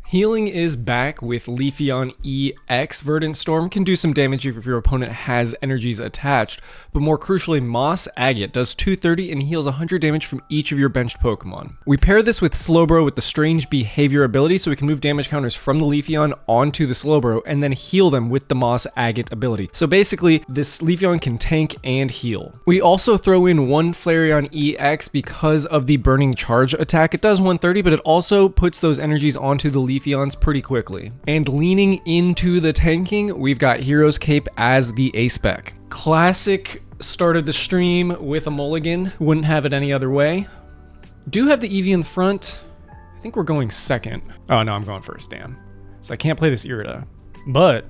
Healing is back with Leafeon EX. Verdant Storm can do some damage if your opponent has energies attached, but more crucially, Moss Agate does 230 and heals 100 damage from each of your benched Pokemon. We pair this with Slowbro with the Strange Behavior ability, so we can move damage counters from the Leafeon onto the Slowbro and then heal them with the Moss Agate ability. So basically, this Leafeon can tank and heal. We also throw in one Flareon EX because of the Burning Charge attack. It does 130, but it also puts those energies onto the Leafeons pretty quickly. And leaning into the tanking, we've got Hero's Cape as the A-Spec. Classic started the stream with a mulligan, wouldn't have it any other way. Do have the Eevee in the front. I think we're going second. Oh no, I'm going first, damn. So I can't play this Irida, but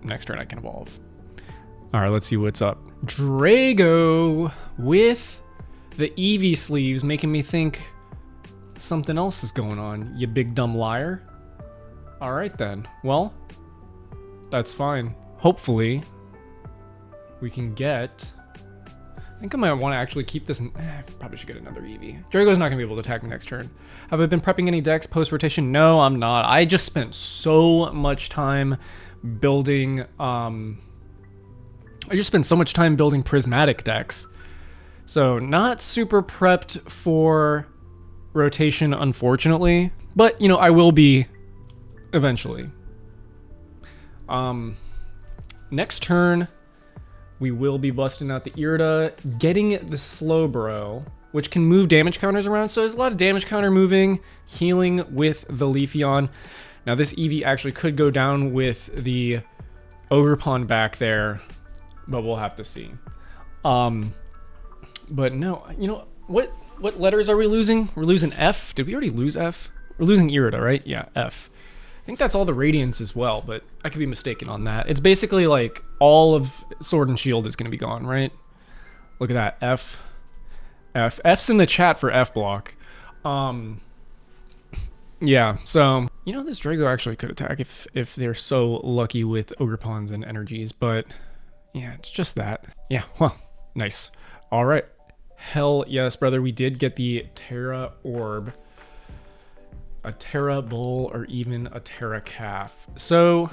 next turn I can evolve. All right, let's see what's up. Drago with the Eevee sleeves, making me think something else is going on, you big dumb liar. All right then, well, that's fine. Hopefully we can get, I think I might want to actually keep this, probably should get another Eevee. Drago's not gonna be able to attack me next turn. Have I been prepping any decks post-rotation? No, I'm not. I just spent so much time building, Prismatic decks. So not super prepped for rotation, unfortunately, but you know, I will be eventually. Next turn we will be busting out the Irida, getting the Slowbro, which can move damage counters around, so there's a lot of damage counter moving, healing with the Leafeon. Now this Eevee actually could go down with the Ogerpon back there, but we'll have to see. But no, you know what letters are we losing? We're losing F. Did we already lose F? We're losing Irida, right? Yeah, F. I think that's all the Radiance as well, but I could be mistaken on that. It's basically like all of Sword and Shield is going to be gone, right? Look at that. F. F. F's in the chat for F block. Yeah, so, you know, this Drago actually could attack if they're so lucky with Ogerpons and Energies, but yeah, it's just that. Yeah, well, nice. All right. Hell yes, brother. We did get the Tera Orb, a Tera Bull, or even a Tera Calf. So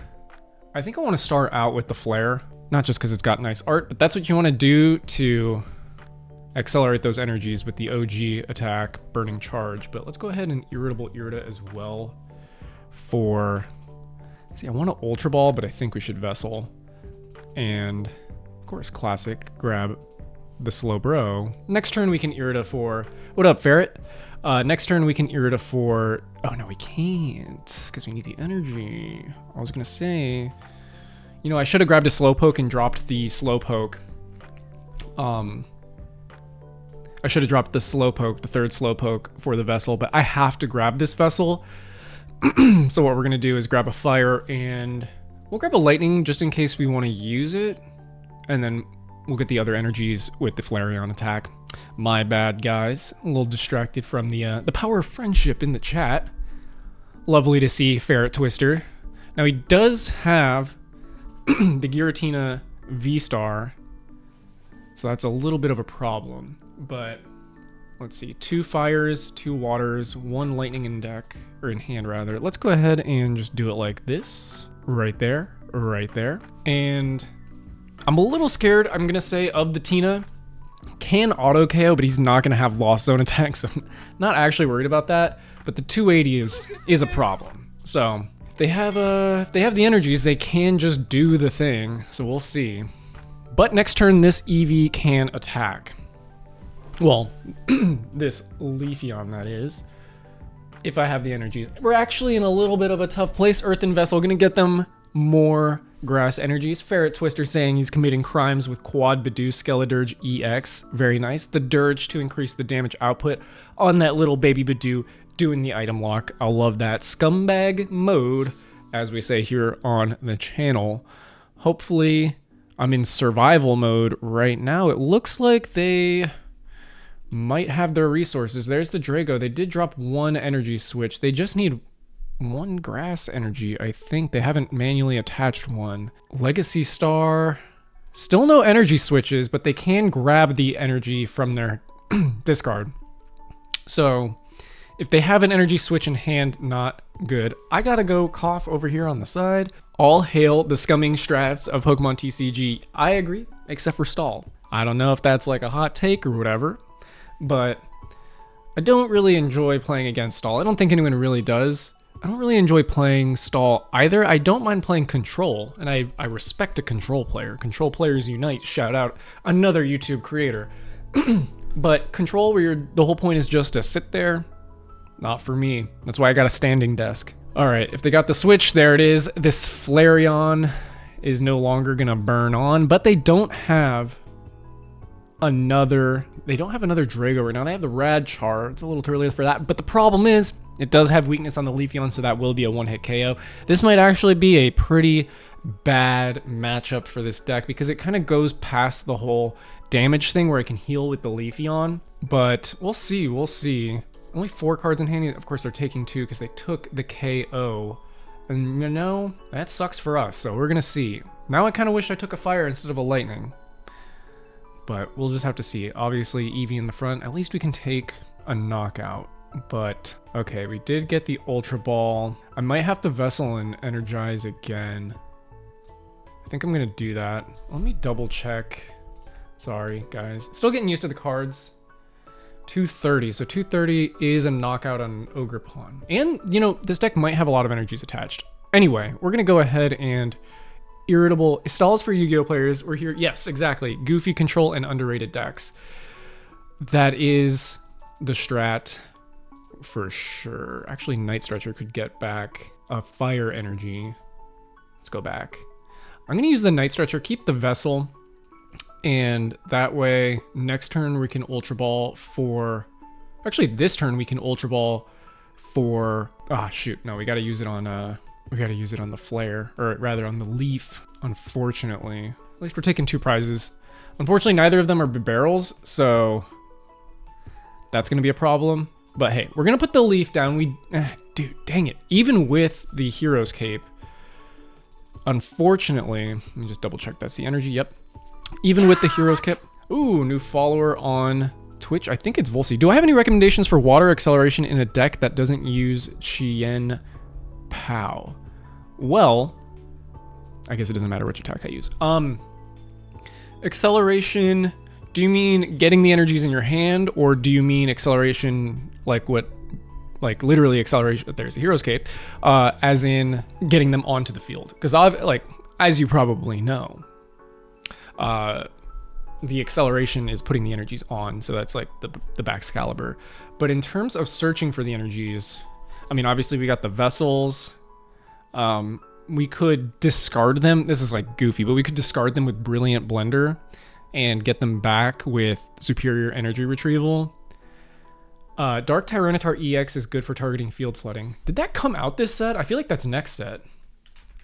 I think I want to start out with the Flare, not just because it's got nice art, but that's what you want to do to accelerate those energies with the OG attack, Burning Charge. But let's go ahead and Irritable Irida as well for, see, I want to Ultra Ball, but I think we should Vessel. And of course, classic, grab the Slowbro. Next turn we can Irida for, what up, Ferret? Next turn we can Irida for, oh no, we can't, because we need the energy. I was gonna say, you know, I should have grabbed a Slowpoke and dropped the Slowpoke. I should have dropped the Slowpoke, the third Slowpoke for the Vessel, but I have to grab this Vessel. So what we're gonna do is grab a Fire, and we'll grab a Lightning just in case we want to use it, and then we'll get the other energies with the Flareon attack. My bad, guys. A little distracted from the power of friendship in the chat. Lovely to see Ferret Twister. Now he does have the Giratina V-Star, so that's a little bit of a problem. But let's see, 2 fires, 2 waters, 1 lightning in deck, or in hand rather. Let's go ahead and just do it like this, right there, right there. And I'm a little scared, I'm gonna say, of the Tina. Can auto KO, but he's not gonna have Lost Zone attacks, so I'm not actually worried about that. But the 280 is a problem. So if they have the energies, they can just do the thing. So we'll see. But next turn, this Eevee can attack. Well, this Leafeon, that is. If I have the energies. We're actually in a little bit of a tough place. Earthen Vessel, gonna get them more grass energies. Ferret Twister saying he's committing crimes with Quad Bidoof Skeledirge EX. Very nice. The Dirge to increase the damage output on that little baby Bidoof doing the item lock. I love that. Scumbag mode, as we say here on the channel. Hopefully, I'm in survival mode right now. It looks like they might have their resources. There's the Drago. They did drop 1 energy switch. They just need 1 grass energy, I think. They haven't manually attached 1. Legacy Star. Still no energy switches, but they can grab the energy from their discard. So If they have an energy switch in hand, not good. I gotta go cough over here on the side. All hail the scumming strats of Pokemon TCG. I agree, except for stall. I don't know if that's like a hot take or whatever, but I don't really enjoy playing against stall. I don't think anyone really does. I don't really enjoy playing stall either. I don't mind playing control, and I respect a control player. Control players unite, shout out, another YouTube creator. But control where the whole point is just to sit there, not for me. That's why I got a standing desk. All right, if they got the switch, there it is. This Flareon is no longer gonna burn on, but they don't have another Drago right now. They have the Radchar. It's a little too early for that, but the problem is it does have weakness on the Leafeon, so that will be a one-hit KO. This might actually be a pretty bad matchup for this deck because it kind of goes past the whole damage thing where it can heal with the Leafeon, but we'll see. Only 4 cards in hand. Of course, they're taking 2 because they took the KO. And you know, that sucks for us, so we're going to see. Now I kind of wish I took a fire instead of a lightning. But we'll just have to see. Obviously, Eevee in the front. At least we can take a knockout. But, okay, we did get the Ultra Ball. I might have to Vessel and Energize again. I think I'm going to do that. Let me double check. Sorry, guys. Still getting used to the cards. 230. So 230 is a knockout on Ogerpon. And, you know, this deck might have a lot of energies attached. Anyway, we're going to go ahead and irritable stalls for Yu-Gi-Oh players. We're here. Yes, exactly. Goofy control and underrated decks. That is the strat for sure. Actually, Night Stretcher could get back a fire energy. Let's go back. I'm going to use the Night Stretcher, keep the Vessel. And that way, next turn we can Ultra Ball for... Actually, this turn we can Ultra Ball for... Ah, shoot. No, we got to use it on... We got to use it on the Flare, or rather on the Leaf, unfortunately. At least we're taking 2 prizes. Unfortunately, neither of them are Bibarels, so that's going to be a problem. But hey, we're going to put the Leaf down. Dude, dang it. Even with the Hero's Cape, unfortunately, let me just double check that's the energy. Yep. Even with the Hero's Cape. Ooh, new follower on Twitch. I think it's Volsi. Do I have any recommendations for water acceleration in a deck that doesn't use Chien Pao? Well, I guess it doesn't matter which attack I use. Acceleration, do you mean getting the energies in your hand, or do you mean acceleration like literally acceleration? There's the Hero's Cape, as in getting them onto the field. Because as you probably know, the acceleration is putting the energies on, so that's like the Baxcalibur. But in terms of searching for the energies, I mean, obviously we got the Vessels. We could discard them. This is like goofy, but we could discard them with Brilliant Blender and get them back with Superior Energy Retrieval. Dark Tyranitar EX is good for targeting field flooding. Did that come out this set? I feel like that's next set.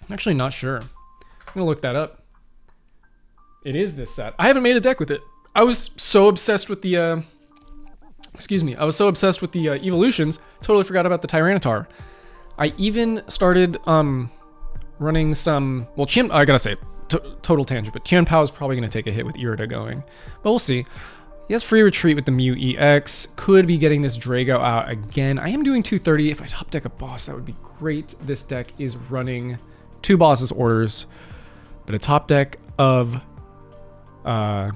I'm actually not sure. I'm gonna look that up. It is this set. I haven't made a deck with it. I was so obsessed with the I was so obsessed with the evolutions, totally forgot about the Tyranitar. I even started running some, well, I gotta say, total tangent, but Chien Pao is probably gonna take a hit with Irida going, but we'll see. He has free retreat with the Mew EX, could be getting this Drago out again. I am doing 230. If I top deck a boss, that would be great. This deck is running 2 bosses orders, but a top deck of Bidoof,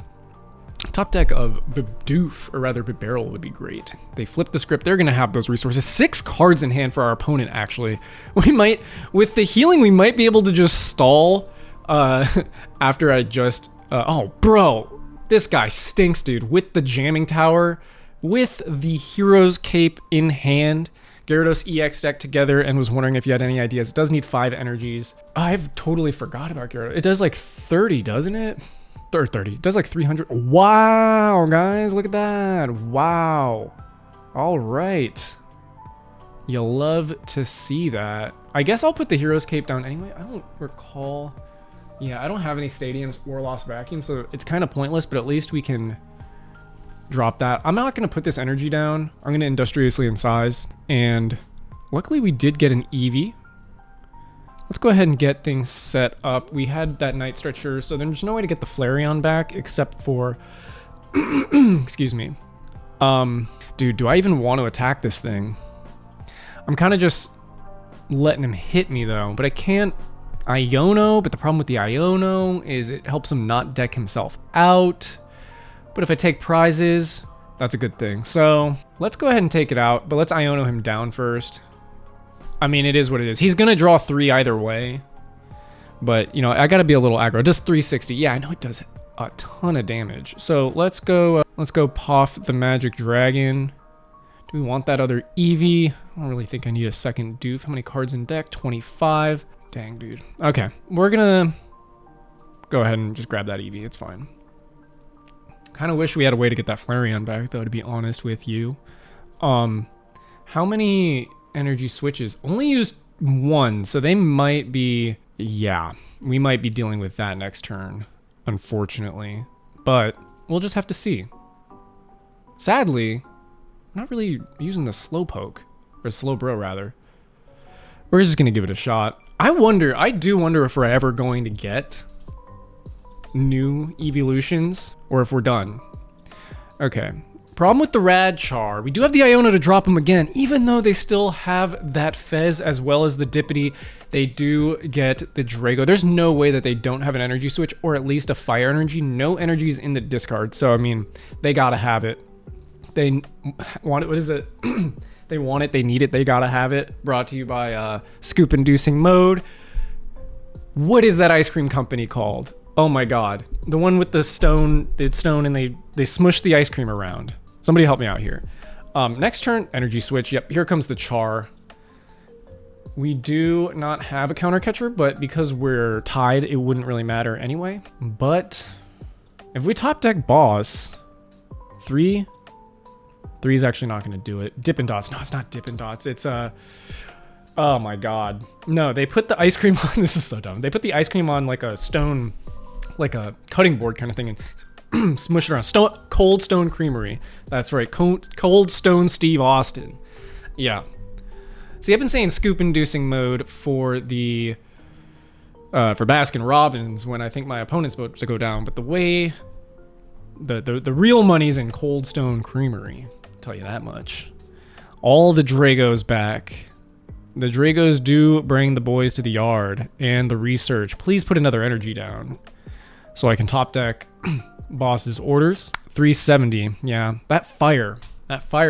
or rather Bibarel, would be great. They flip the script. They're going to have those resources. 6 cards in hand for our opponent, actually. We might, with the healing, we might be able to just stall after I just... oh, bro. This guy stinks, dude. With the Jamming Tower, with the Hero's Cape in hand, Gyarados EX deck together, and was wondering if you had any ideas. It does need 5 energies. I've totally forgot about Gyarados. It does like 30, doesn't it? Or 30. It does like 300. Wow, guys, look at that. Wow. All right. You'll love to see that. I guess I'll put the Hero's Cape down anyway. I don't recall. Yeah, I don't have any stadiums or Lost Vacuum, so it's kind of pointless, but at least we can drop that. I'm not going to put this energy down. I'm going to Industriously Incise. And luckily we did get an Eevee. Let's go ahead and get things set up. We had that Night Stretcher, so there's no way to get the Flareon back except for, excuse me, Dude, do I even want to attack this thing? I'm kind of just letting him hit me though, but I can't Iono, but the problem with the Iono is it helps him not deck himself out. But if I take prizes, that's a good thing. So let's go ahead and take it out, but let's Iono him down first. I mean, it is what it is. He's gonna draw 3 either way, but you know, I gotta be a little aggro. Just 360. Yeah, I know it does a ton of damage. So let's go Poff the Magic Dragon. Do we want that other Eevee? I don't really think I need a second Doof. How many cards in deck? 25. Dang, dude. Okay, we're gonna go ahead and just grab that Eevee. It's fine. Kind of wish we had a way to get that Flareon back, though, to be honest with you. How many energy switches? Only used 1, so they might be... Yeah, we might be dealing with that next turn, unfortunately. But we'll just have to see. Sadly, I'm not really using the Slowpoke, or Slowbro, rather. We're just going to give it a shot. I do wonder if we're ever going to get new evolutions, or if we're done. Okay. Problem with the Radchar. We do have the Iono to drop them again, even though they still have that Fez as well as the Dippity. They do get the Drago. There's no way that they don't have an energy switch, or at least a fire energy. No energies in the discard, so I mean, they gotta have it. They want it, what is it? They want it, they need it, they gotta have it. Brought to you by Scoop Inducing Mode. What is that ice cream company called? Oh my god. The one with the stone, and they smush the ice cream around. Somebody help me out here. Next turn, energy switch. Yep, here comes the Char. We do not have a counter catcher, but because we're tied, it wouldn't really matter anyway. But if we top deck Boss, 3 is actually not going to do it. Dippin' Dots. No, it's not Dippin' Dots. It's oh my god. No, they put the ice cream on. This is so dumb. They put the ice cream on like a stone, like a cutting board kind of thing, and smush it around. Cold Stone Creamery. That's right. Cold Stone Steve Austin. Yeah. See, I've been saying Scoop Inducing Mode for the for Baskin Robbins when I think my opponent's about to go down, but the way the real money's in Cold Stone Creamery. I'll tell you that much. All the Dragos back. The Dragos do bring the boys to the yard and the research. Please put another energy down so I can top deck Boss's orders. 370. Yeah, that fire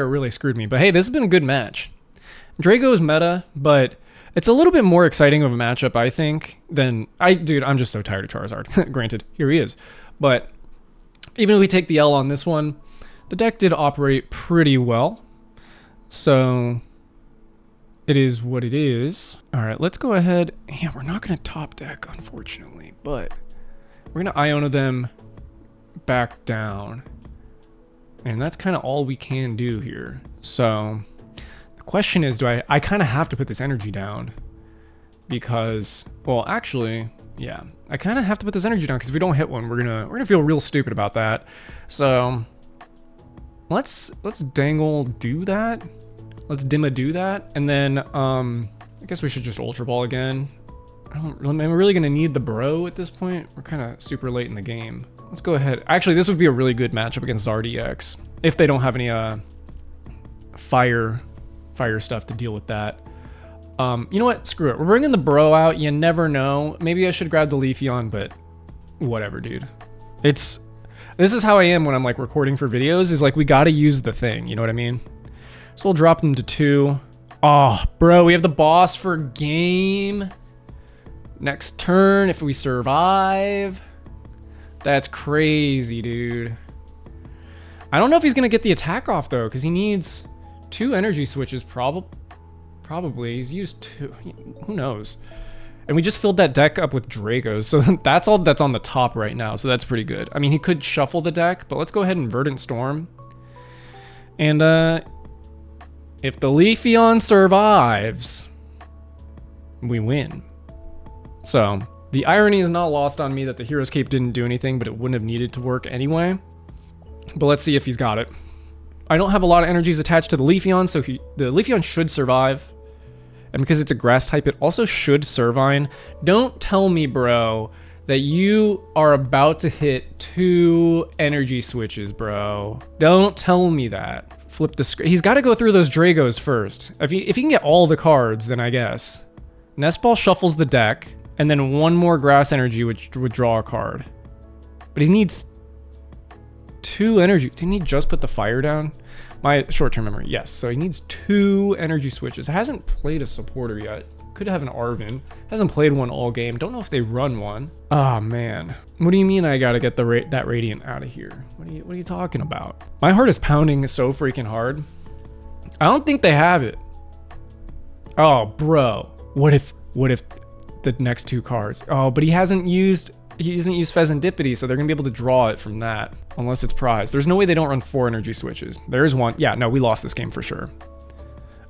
really screwed me. But hey, this has been a good match. Drago's meta, but it's a little bit more exciting of a matchup, I think, than... Dude, I'm just so tired of Charizard. Granted, here he is. But even if we take the L on this one, the deck did operate pretty well. So it is what it is. All right, let's go ahead. Yeah, we're not going to top deck, unfortunately, but we're going to Iono them back down. And that's kind of all we can do here. So... question is, do I kind of have to put this energy down because, well, actually, yeah, I kind of have to put this energy down because if we don't hit one, we're gonna feel real stupid about that. So let's dangle do that. Let's Dimma do that, and then I guess we should just Ultra Ball again. Am I really gonna need the Bro at this point? We're kind of super late in the game. Let's go ahead. Actually, this would be a really good matchup against Zardex if they don't have any fire stuff to deal with that. You know what? Screw it. We're bringing the Bro out. You never know. Maybe I should grab the Leafeon, but whatever, dude. This is how I am when I'm like recording for videos, is like we gotta use the thing. You know what I mean? So we'll drop them to 2. Oh, bro, we have the boss for game. Next turn, if we survive. That's crazy, dude. I don't know if he's gonna get the attack off though, because he needs 2 energy switches, probably. He's used 2. Who knows? And we just filled that deck up with Dragos, so that's all that's on the top right now, so that's pretty good. I mean, he could shuffle the deck, but let's go ahead and Verdant Storm. And if the Leafeon survives, we win. So the irony is not lost on me that the Hero's Cape didn't do anything, but it wouldn't have needed to work anyway. But let's see if he's got it. I don't have a lot of energies attached to the Leafeon, so the Leafeon should survive. And because it's a grass type, it also should Servine. Don't tell me, bro, that you are about to hit 2 energy switches, bro. Don't tell me that. Flip the screen. He's got to go through those Dragos first. If he can get all the cards, then I guess. Nest Ball shuffles the deck, and then 1 more Grass Energy, which would draw a card. But he needs 2 energy. Didn't he just put the fire down? My short-term memory, yes. So he needs 2 energy switches. Hasn't played a supporter yet. Could have an Arven. Hasn't played one all game. Don't know if they run one. Oh man. What do you mean I gotta get that Radiant out of here? What are you talking about? My heart is pounding so freaking hard. I don't think they have it. Oh, bro. What if the next 2 cards? Oh, but he hasn't used Pheasantipity, so they're gonna be able to draw it from that. Unless it's prize. There's no way they don't run 4 energy switches. There's one. Yeah, no, we lost this game for sure.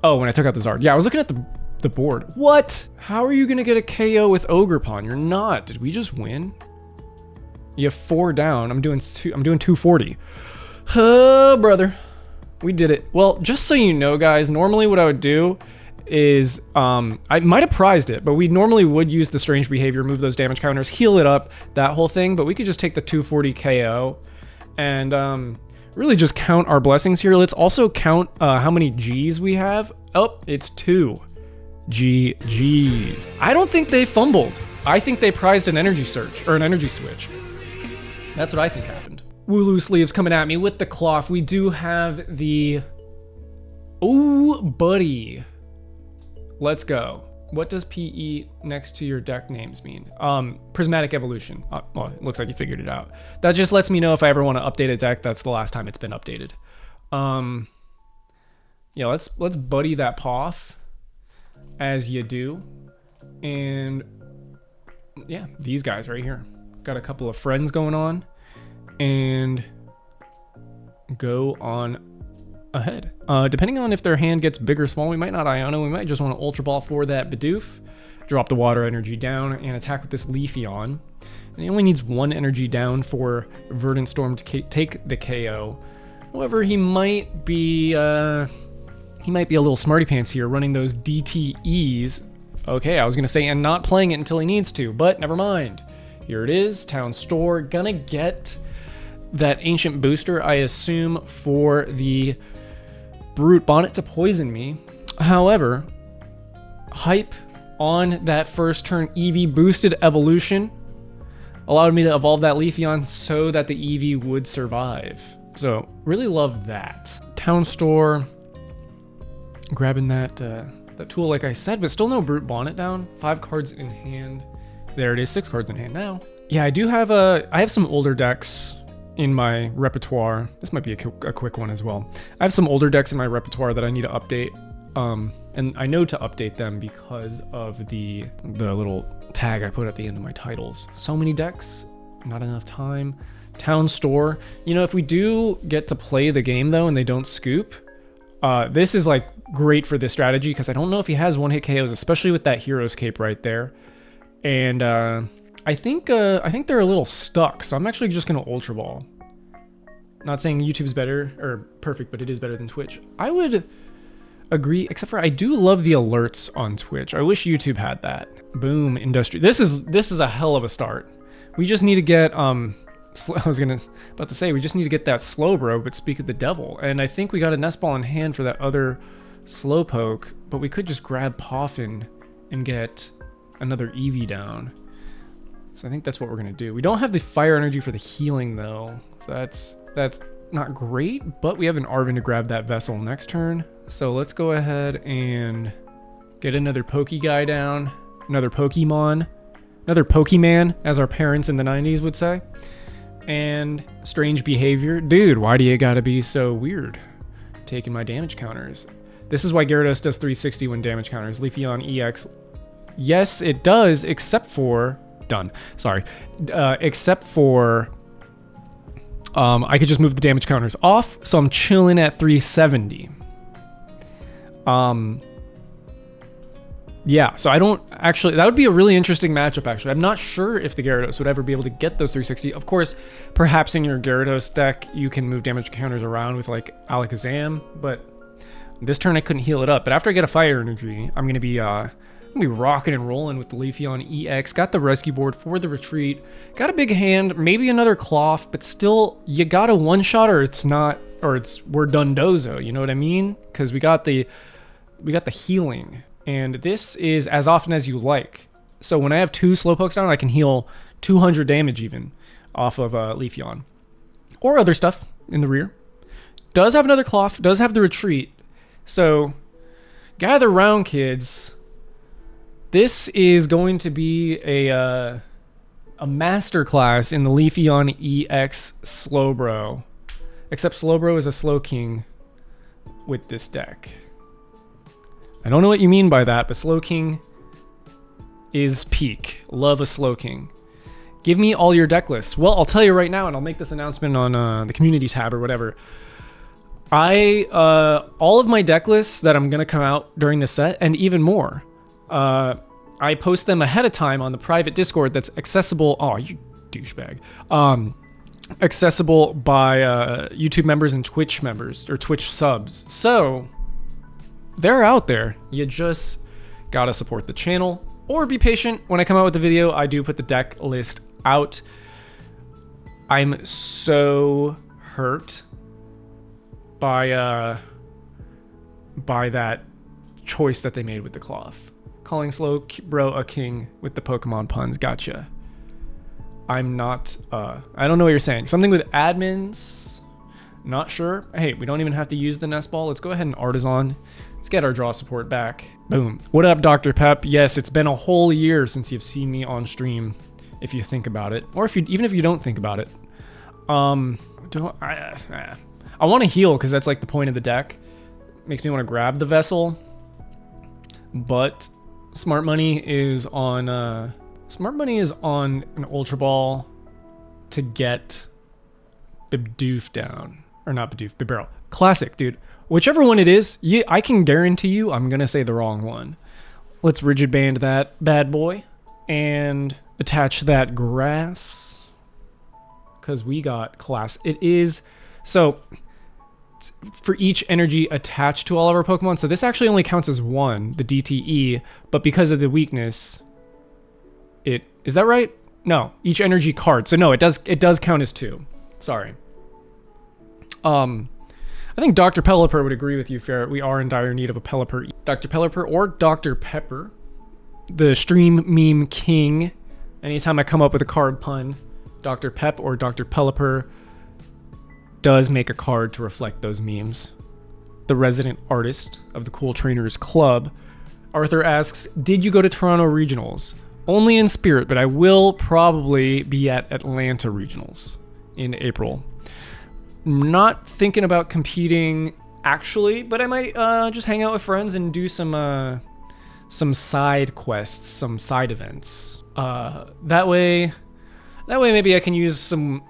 Oh, when I took out the Zard. Yeah, I was looking at the board. What? How are you gonna get a KO with Ogerpon? You're not. Did we just win? You have 4 down. I'm doing 240. Oh, brother. We did it. Well, just so you know, guys, normally what I would do is I might have prized it, but we normally would use the strange behavior, move those damage counters, heal it up, that whole thing, but we could just take the 240 KO and really just count our blessings here. Let's also count how many G's we have. Oh, it's 2 GG's. I don't think they fumbled. I think they prized an energy search or an energy switch. That's what I think happened. Wooloo Sleeves coming at me with the cloth. We do have the... Oh, buddy. Let's go. What does PE next to your deck names mean? Prismatic Evolution. Well, it looks like you figured it out. That just lets me know if I ever want to update a deck. That's the last time it's been updated. Yeah, let's buddy that PAF as you do. And yeah, these guys right here. Got a couple of friends going on. And go on ahead. Depending on if their hand gets big or small, we might not Iono. We might just want to Ultra Ball for that Bidoof. Drop the water energy down and attack with this Leafeon. And he only needs 1 energy down for Verdant Storm to take the KO. However, he might be a little smarty pants here, running those DTEs. Okay, I was gonna say, and not playing it until he needs to, but never mind. Here it is, Town Store. Gonna get that Ancient Booster, I assume, for the Brute Bonnet to poison me. However, hype on that first turn Eevee boosted evolution allowed me to evolve that Leafeon so that the Eevee would survive. So, really love that. Town Store, grabbing that tool like I said, but still no Brute Bonnet down. 5 cards in hand. There it is, 6 cards in hand now. Yeah, I have some older decks in my repertoire. This might be a quick one as well. I have some older decks in my repertoire that I need to update. And I know to update them because of the little tag I put at the end of my titles. So many decks, not enough time. Town Store. You know, if we do get to play the game though and they don't scoop, this is like great for this strategy because I don't know if he has 1-hit KOs, especially with that Hero's Cape right there. And I think they're a little stuck, so I'm actually just gonna Ultra Ball. Not saying YouTube's better or perfect, but it is better than Twitch. I would agree, except for I do love the alerts on Twitch. I wish YouTube had that. Boom, industry. This is a hell of a start. We just need to get I was about to say we just need to get that Slowbro, but speak of the devil. And I think we got a Nest Ball in hand for that other Slowpoke, but we could just grab Poffin and get another Eevee down. So I think that's what we're gonna do. We don't have the fire energy for the healing though, so that's not great, but we have an Arven to grab that vessel next turn. So let's go ahead and get another Poke guy down, another Pokemon, as our parents in the 90s would say. And strange behavior. Dude, why do you gotta be so weird? Taking my damage counters. This is why Gyarados does 360 when damage counters. Leafeon EX. Yes, it does, except for... Done. Sorry. Except for... I could just move the damage counters off, so I'm chilling at 370. Yeah, so I don't actually... That would be a really interesting matchup, actually. I'm not sure if the Gyarados would ever be able to get those 360. Of course, perhaps in your Gyarados deck, you can move damage counters around with, like, Alakazam, but this turn I couldn't heal it up. But after I get a Fire Energy, I'm going to be Gonna be rocking and rolling with the Leafeon EX. Got the rescue board for the retreat. Got a big hand, maybe another cloth, but still, you got a one-shot or it's not, or we're done dozo, you know what I mean? Because we got the healing, and this is as often as you like. So when I have 2 Slowpokes down, I can heal 200 damage even off of Leafeon. Or other stuff in the rear. Does have another cloth, does have the retreat. So gather round, kids. This is going to be a masterclass in the Leafeon EX Slowbro. Except Slowbro is a Slow King with this deck. I don't know what you mean by that, but Slow King is peak. Love a Slow King. Give me all your deck lists. Well, I'll tell you right now, and I'll make this announcement on the community tab or whatever. All of my deck lists that I'm gonna come out during the set, and even more, I post them ahead of time on the private Discord that's accessible. Oh, you douchebag. Accessible by YouTube members and Twitch members or Twitch subs. So they're out there. You just gotta support the channel or be patient. When I come out with the video, I do put the deck list out. I'm so hurt by that choice that they made with the cloth. Calling Slowbro a king with the Pokemon puns. Gotcha. I'm not, I don't know what you're saying. Something with admins. Not sure. Hey, we don't even have to use the Nest Ball. Let's go ahead and Artisan. Let's get our draw support back. Boom. What up, Dr. Pep? Yes, it's been a whole year since you've seen me on stream, if you think about it. Or even if you don't think about it. I want to heal because that's like the point of the deck. Makes me want to grab the vessel. But Smart Money is on an Ultra Ball to get Bidoof down. Or not Bidoof, Bibarel. Classic, dude. Whichever one it is, I can guarantee you I'm going to say the wrong one. Let's Rigid Band that bad boy and attach that grass. Because we got class. It is... So, for each energy attached to all of our Pokemon, so this actually only counts as 1, the DTE, but because of the weakness, is that right? No, each energy card. So no, it does count as 2. Sorry. I think Dr. Pelipper would agree with you, Ferret. We are in dire need of a Pelipper. Dr. Pelipper or Dr. Pepper, the stream meme king. Anytime I come up with a card pun, Dr. Pep or Dr. Pelipper does make a card to reflect those memes. The resident artist of the CoolTrainers Club, Arthur asks, did you go to Toronto Regionals? Only in spirit, but I will probably be at Atlanta Regionals in April. Not thinking about competing actually, but I might just hang out with friends and do some side quests, some side events. That way maybe I can use some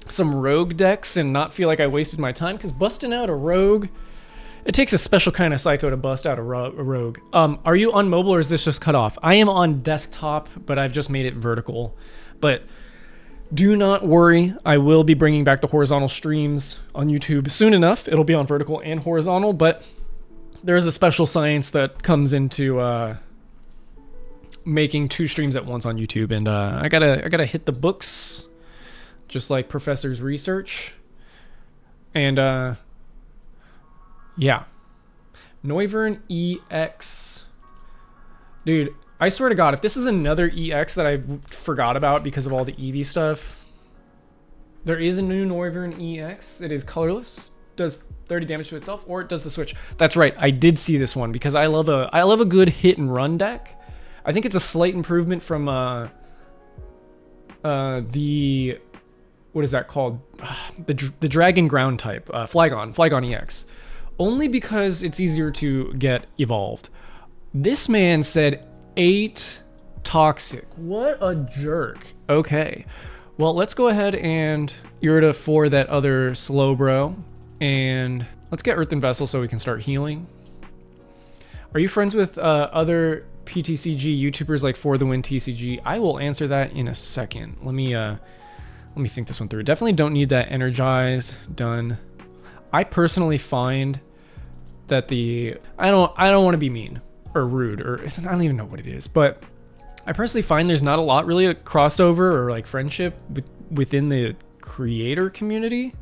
some rogue decks and not feel like I wasted my time, because busting out a rogue, it takes a special kind of psycho to bust out a rogue. Are you on mobile or is this just cut off? I am on desktop, but I've just made it vertical. But do not worry, I will be bringing back the horizontal streams on YouTube soon enough. It'll be on vertical and horizontal, but there's a special science that comes into making 2 streams at once on YouTube, and I gotta hit the books, just like Professor's research. And yeah, Noivern EX, dude. I swear to God, if this is another EX that I forgot about because of all the Eevee stuff, there is a new Noivern EX. It is colorless, does 30 damage to itself, or it does the switch. That's right, I did see this one because I love a good hit and run deck. I think it's a slight improvement from the, what is that called? The Dragon Ground type, Flygon EX. Only because it's easier to get evolved. This man said 8 toxic. What a jerk. Okay. Well, let's go ahead and Irida for that other Slowbro. And let's get Earthen Vessel so we can start healing. Are you friends with other PTCG YouTubers like For the Win TCG? I will answer that in a second. Let me think this one through. Definitely don't need that Energize done. I personally find that I don't want to be mean, or rude, or I don't even know what it is, but I personally find there's not a lot really a crossover or like friendship within the creator community.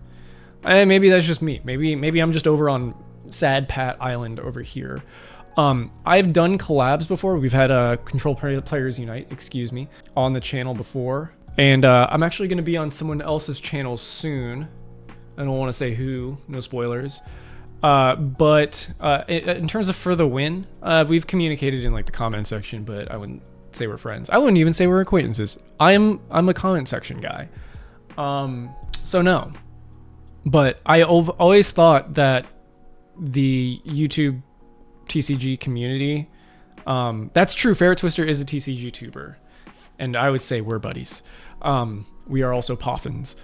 And maybe that's just me. Maybe I'm just over on Sad Pat Island over here. I've done collabs before. We've had Control Players Unite, excuse me, on the channel before. And I'm actually going to be on someone else's channel soon. I don't want to say who, no spoilers. But in terms of for the win, we've communicated in like the comment section, but I wouldn't say we're friends. I wouldn't even say we're acquaintances. I'm a comment section guy. So no. But I always thought that the YouTube TCG community, that's true. Ferret Twister is a TCG tuber, and I would say we're buddies. We are also Poffins,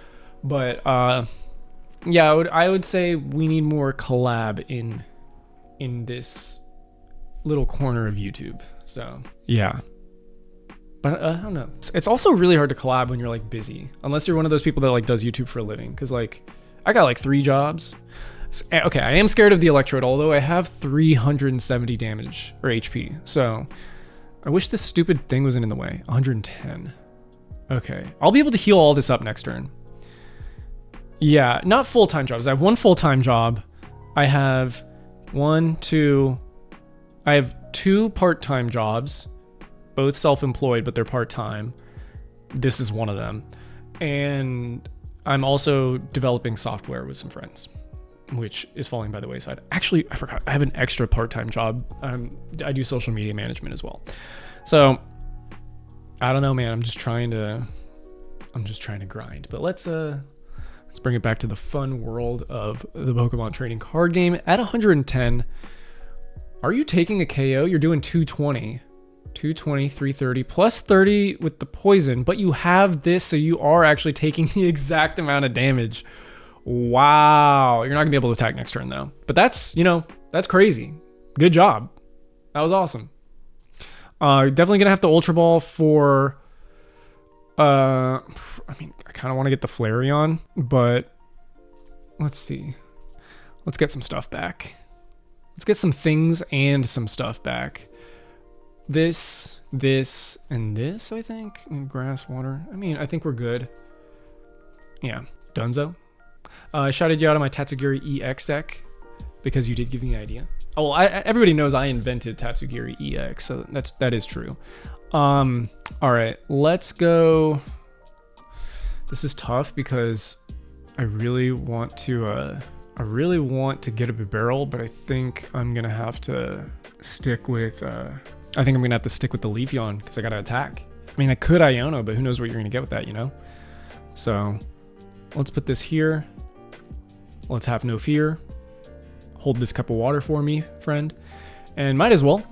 but yeah, I would say we need more collab in this little corner of YouTube. So yeah, but I don't know. It's also really hard to collab when you're like busy, unless you're one of those people that like does YouTube for a living. Because like I got like 3 jobs. Okay, I am scared of the Electrode, although I have 370 damage or HP. So I wish this stupid thing wasn't in the way. 110. Okay, I'll be able to heal all this up next turn. Yeah, not full-time jobs. I have 1 full-time job. I have 2 part-time jobs, both self-employed, but they're part-time. This is one of them. And I'm also developing software with some friends, which is falling by the wayside. Actually, I forgot. I have an extra part-time job. I do social media management as well. So I don't know, man. I'm just trying to grind. But let's bring it back to the fun world of the Pokemon trading card game. At 110, are you taking a KO? You're doing 220. 220, 330, plus 30 with the poison, but you have this, so you are actually taking the exact amount of damage. Wow. You're not gonna be able to attack next turn though. But that's, that's crazy. Good job. That was awesome. Definitely gonna have to Ultra Ball for, I mean, I kind of want to get the Flareon, but let's see. Let's get some stuff back. Let's get some things and some stuff back. This, and this, I think. And grass, water. I mean, I think we're good. Yeah, Dunzo. I shouted you out on my Tatsugiri EX deck because you did give me the idea. Oh, well, everybody knows I invented Tatsugiri EX, so that is true. All right, let's go. This is tough because I really want to get a Bibarel, but I think I'm gonna have to stick with. I think I'm gonna have to stick with the Leafeon because I gotta attack. I mean, I could Iono, but who knows what you're gonna get with that, So let's put this here. Let's have no fear. Hold this cup of water for me, friend. And might as well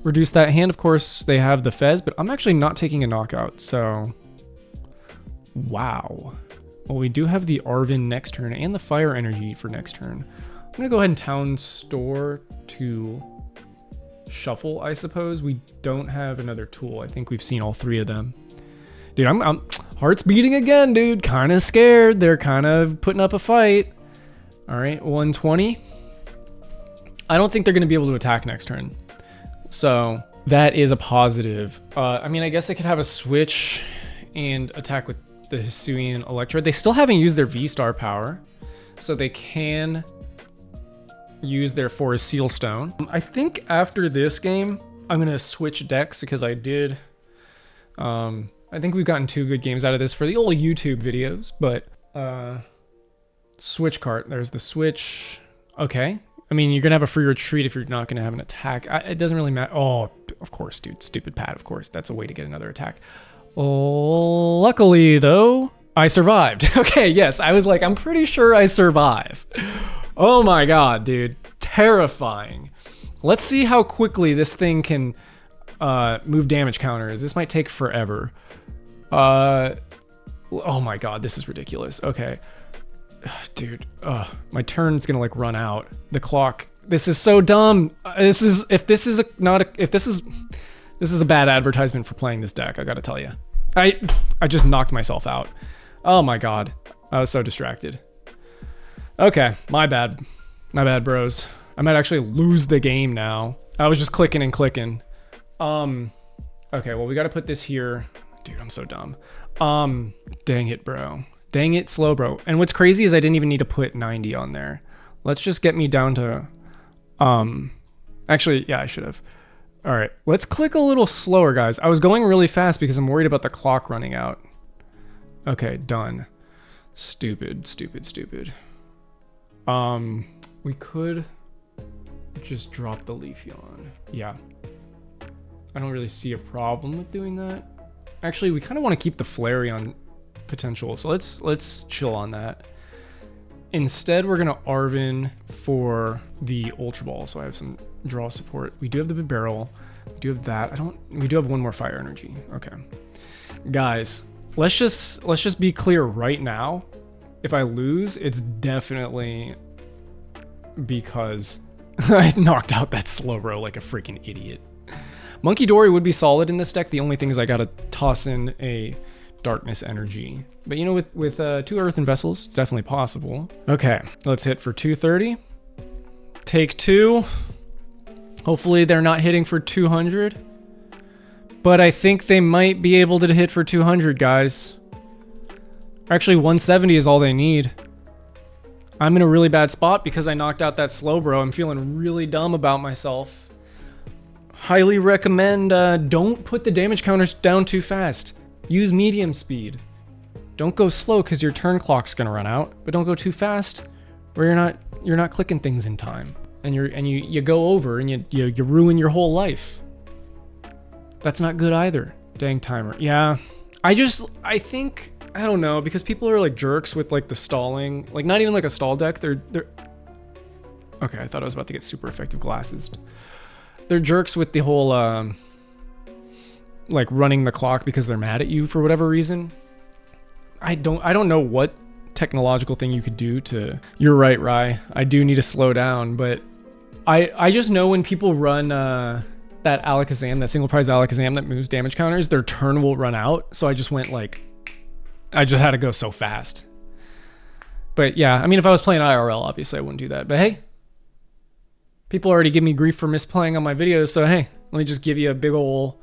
reduce that hand. Of course, they have the Fez, but I'm actually not taking a knockout, so wow. Well, we do have the Arven next turn and the Fire Energy for next turn. I'm gonna go ahead and Town Store to shuffle, I suppose. We don't have another tool. I think we've seen all 3 of them. Dude, I'm heart's beating again, dude. Kind of scared. They're kind of putting up a fight. All right, 120. I don't think they're going to be able to attack next turn. So that is a positive. I mean, I guess they could have a switch and attack with the Hisuian Electrode. They still haven't used their V-Star power, so they can use their Forest Seal Stone. I think after this game, I'm going to switch decks because I did. I think we've gotten 2 good games out of this for the old YouTube videos, but switch cart. There's the switch. Okay. I mean, you're going to have a free retreat if you're not going to have an attack. It doesn't really matter. Oh, of course, dude. Stupid Pat, of course. That's a way to get another attack. Luckily, though, I survived. Okay, yes. I was like, I'm pretty sure I survive. Oh my god, dude. Terrifying. Let's see how quickly this thing can move damage counters. This might take forever. Oh my god, this is ridiculous. Okay. Dude, my turn's gonna like run out. The clock. This is so dumb. This is a bad advertisement for playing this deck, I gotta tell you. I just knocked myself out. Oh my god. I was so distracted. Okay, my bad. My bad, bros. I might actually lose the game now. I was just clicking and clicking. Okay, well, we got to put this here. Dude, I'm so dumb. Dang it, bro. Dang it, Slowbro. And what's crazy is I didn't even need to put 90 on there. Let's just get me down to, actually, yeah, I should have. All right, let's click a little slower, guys. I was going really fast because I'm worried about the clock running out. Okay, done. Stupid, stupid, stupid. We could just drop the Leafeon. Yeah. I don't really see a problem with doing that. Actually, we kind of want to keep the Flareon potential, so let's chill on that. Instead, we're gonna Arven for the Ultra Ball, so I have some draw support. We do have the Bibarel. We do have that. We do have one more Fire Energy. Okay, guys, let's just be clear right now. If I lose, it's definitely because I knocked out that Slowbro like a freaking idiot. Monkey Dory would be solid in this deck. The only thing is I gotta toss in a Darkness Energy. But you know, with 2 Earthen Vessels, it's definitely possible. Okay, let's hit for 230. Take 2. Hopefully they're not hitting for 200. But I think they might be able to hit for 200, guys. Actually, 170 is all they need. I'm in a really bad spot because I knocked out that Slowbro. I'm feeling really dumb about myself. Highly recommend don't put the damage counters down too fast. Use medium speed. Don't go slow because your turn clock's gonna run out, but don't go too fast where you're not clicking things in time. And you go over and you ruin your whole life. That's not good either. Dang timer. Yeah. I think I don't know, because people are like jerks with like the stalling, like not even like a stall deck. They're okay, I thought I was about to get super effective glasses. They're jerks with the whole like running the clock because they're mad at you for whatever reason. I don't know what technological thing you could do to. You're right, Rye. I do need to slow down, but I just know when people run that Alakazam, that single prize Alakazam that moves damage counters, their turn will run out. So I just went like, I just had to go so fast. But yeah, I mean, if I was playing IRL, obviously I wouldn't do that. But hey, people already give me grief for misplaying on my videos, so hey, let me just give you a big ol'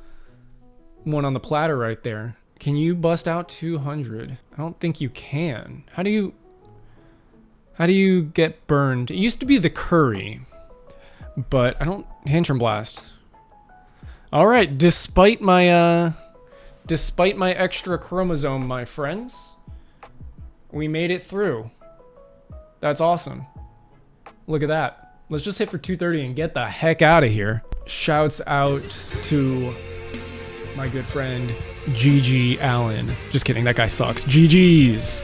one on the platter right there. Can you bust out 200? I don't think you can. How do you get burned? It used to be the curry, but I don't. Tantrum Blast. All right, despite my extra chromosome, my friends, we made it through. That's awesome. Look at that. Let's just hit for 230 and get the heck out of here. Shouts out to my good friend GG Allen. Just kidding, that guy sucks. GG's.